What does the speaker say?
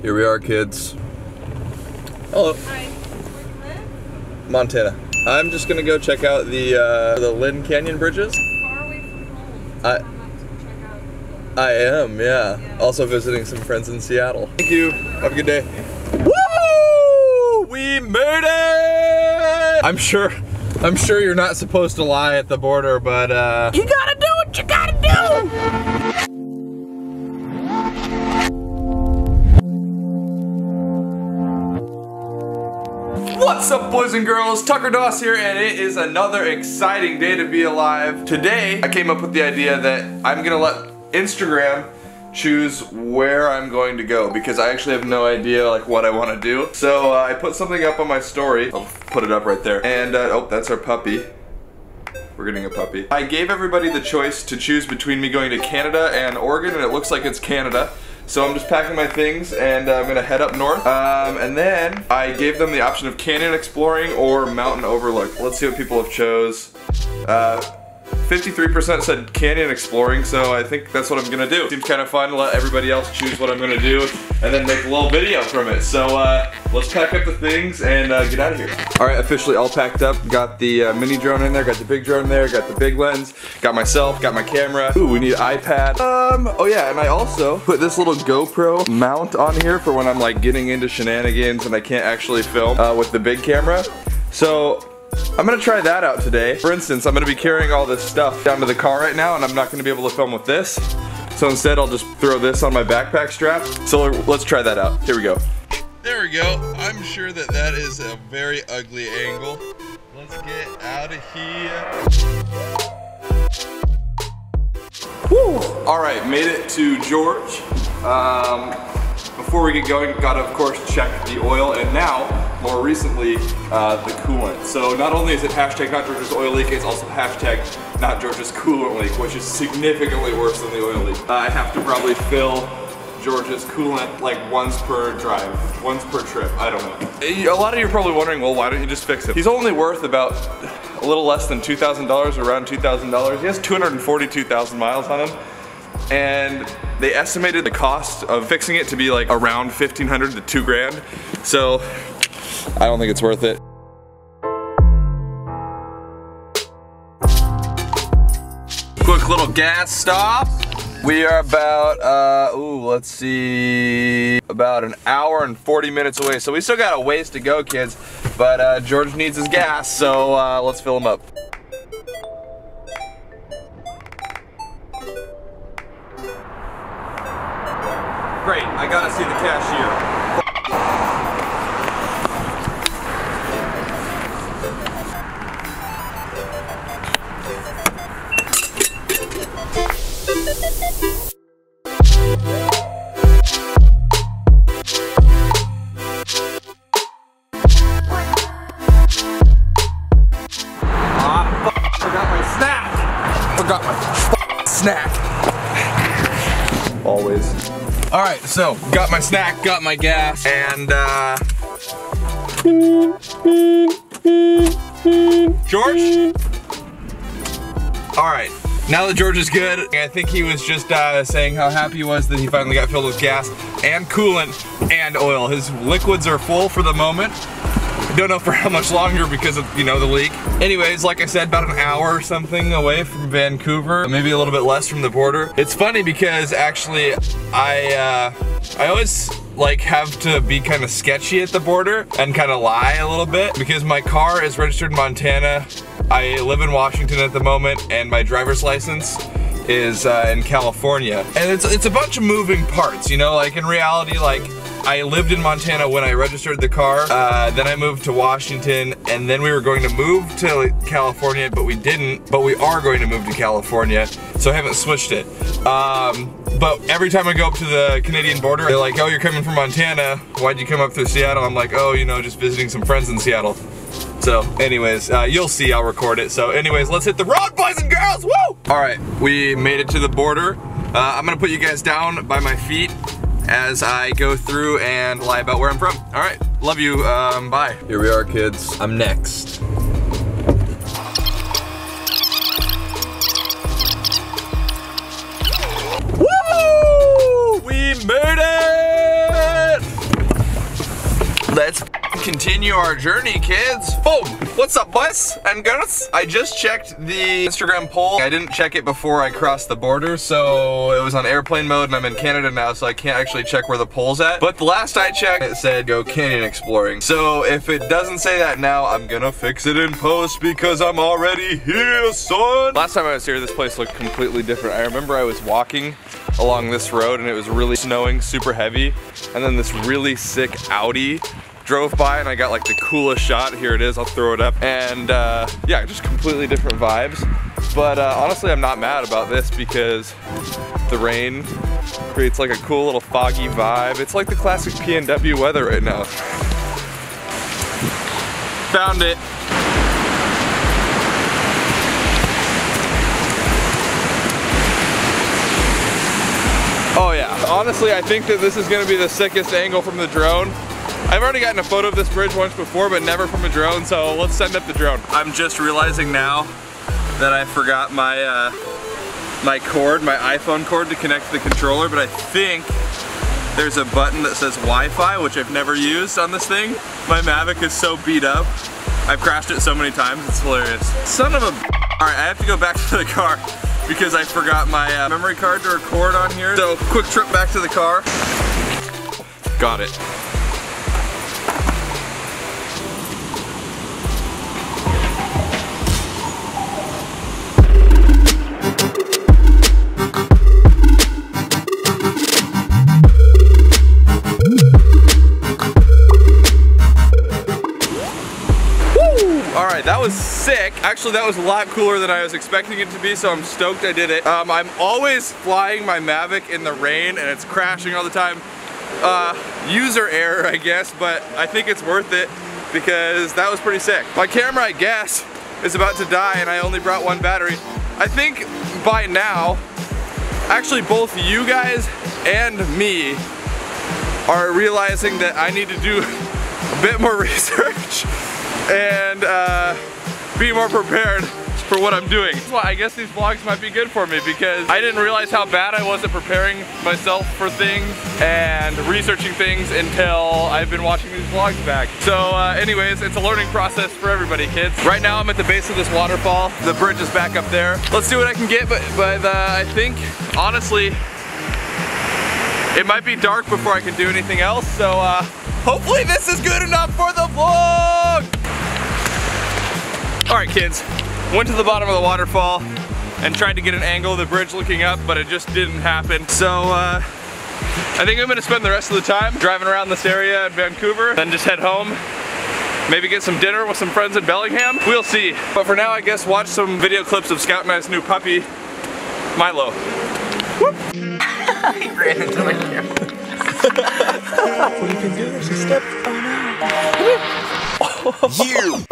Here we are, kids. Hello. Hi. Where do you live? Montana. I'm just gonna go check out the Lynn Canyon bridges. Far away from home. So I'm not to check out I am, yeah. Also visiting some friends in Seattle. Thank you. Have a good day. Woo! We made it! I'm sure you're not supposed to lie at the border, but you gotta do what you gotta do! What's up, boys and girls? Tucker Doss here, and it is another exciting day to be alive. Today, I came up with the idea that I'm gonna let Instagram choose where I'm going to go because I actually have no idea like what I want to do. So I put something up on my story. I'll put it up right there. And oh, that's our puppy. We're getting a puppy. I gave everybody the choice to choose between me going to Canada and Oregon, and it looks like it's Canada. So I'm just packing my things and I'm gonna head up north. And then I gave them the option of canyon exploring or mountain overlook. Let's see what people have chose. 53% said canyon exploring, so I think that's what I'm gonna do. Seems kind of fun to let everybody else choose what I'm gonna do and then make a little video from it. So let's pack up the things and get out of here. All right, officially all packed up. Got the mini drone in there, got the big drone there, got the big lens, got myself, got my camera. Ooh, we need an iPad. Oh yeah, and I also put this little GoPro mount on here for when I'm like getting into shenanigans and I can't actually film with the big camera. So I'm gonna try that out today. For instance, I'm gonna be carrying all this stuff down to the car right now and I'm not gonna be able to film with this. So instead I'll just throw this on my backpack strap. So let's try that out. Here we go. There we go. I'm sure that that is a very ugly angle. Let's get out of here. Woo! All right, made it to George. Before we get going, gotta of course check the oil, and now, more recently, the coolant. So not only is it hashtag not George's oil leak, it's also hashtag not George's coolant leak, which is significantly worse than the oil leak. I have to probably fill George's coolant like once per drive, once per trip, I don't know. A lot of you are probably wondering, well, why don't you just fix it? He's only worth about a little less than $2,000, around $2,000. He has 242,000 miles on him. And they estimated the cost of fixing it to be like around $1,500 to $2 grand. So I don't think it's worth it. Quick little gas stop. We are about, let's see, about an hour and 40 minutes away. So we still got a ways to go, kids. But George needs his gas, so let's fill him up. Great, I gotta see the cashier. Forgot my snack! Forgot my snack! Always. All right, so got my snack, got my gas, and George? All right, now that George is good, I think he was just saying how happy he was that he finally got filled with gas and coolant and oil. His liquids are full for the moment. Don't know for how much longer because of, you know, the leak. Anyways, like I said, about an hour or something away from Vancouver, maybe a little bit less from the border. It's funny because actually I always like have to be kind of sketchy at the border and kind of lie a little bit because my car is registered in Montana. I live in Washington at the moment and my driver's license is in California. And it's a bunch of moving parts, you know, like in reality, like I lived in Montana when I registered the car, then I moved to Washington, and then we were going to move to California, but we didn't, but we are going to move to California, so I haven't switched it. But every time I go up to the Canadian border, they're like, oh, you're coming from Montana, why'd you come up through Seattle? I'm like, oh, you know, just visiting some friends in Seattle. So anyways, you'll see, I'll record it. So anyways, let's hit the road, boys and girls, woo! All right, we made it to the border. I'm gonna put you guys down by my feet as I go through and lie about where I'm from. All right, love you, bye. Here we are, kids. I'm next. Woo! We made it! Let's continue our journey, kids. Boom! What's up, boys and girls? I just checked the Instagram poll. I didn't check it before I crossed the border, so it was on airplane mode, and I'm in Canada now, so I can't actually check where the poll's at. But the last I checked, it said go canyon exploring. So if it doesn't say that now, I'm gonna fix it in post because I'm already here, son. Last time I was here, this place looked completely different. I remember I was walking along this road and it was really snowing, super heavy, and then this really sick Audi drove by and I got like the coolest shot. Here it is, I'll throw it up. And yeah, just completely different vibes. But honestly, I'm not mad about this because the rain creates like a cool little foggy vibe. It's like the classic PNW weather right now. Found it. Oh yeah, honestly I think that this is gonna be the sickest angle from the drone. I've already gotten a photo of this bridge once before, but never from a drone, so let's send up the drone. I'm just realizing now that I forgot my my cord, my iPhone cord to connect to the controller, but I think there's a button that says Wi-Fi, which I've never used on this thing. My Mavic is so beat up. I've crashed it so many times, it's hilarious. Son of a... Alright, I have to go back to the car because I forgot my memory card to record on here. So, quick trip back to the car. Got it. Alright, that was sick. Actually, that was a lot cooler than I was expecting it to be, so I'm stoked I did it. I'm always flying my Mavic in the rain and it's crashing all the time. User error, I guess, but I think it's worth it because that was pretty sick. My camera, I guess, is about to die and I only brought one battery. I think by now, actually both you guys and me are realizing that I need to do a bit more research and be more prepared for what I'm doing. Well, I guess these vlogs might be good for me because I didn't realize how bad I was at preparing myself for things and researching things until I've been watching these vlogs back. So anyways, it's a learning process for everybody, kids. Right now I'm at the base of this waterfall. The bridge is back up there. Let's see what I can get, but I think, honestly, it might be dark before I can do anything else, so hopefully this is good enough for the vlog! Alright kids, went to the bottom of the waterfall and tried to get an angle of the bridge looking up, but it just didn't happen. So I think I'm gonna spend the rest of the time driving around this area in Vancouver, then just head home. Maybe get some dinner with some friends in Bellingham. We'll see. But for now, I guess watch some video clips of Scout and I's new puppy, Milo. Whoop. He ran into my camera. What you can do is just step on out. You!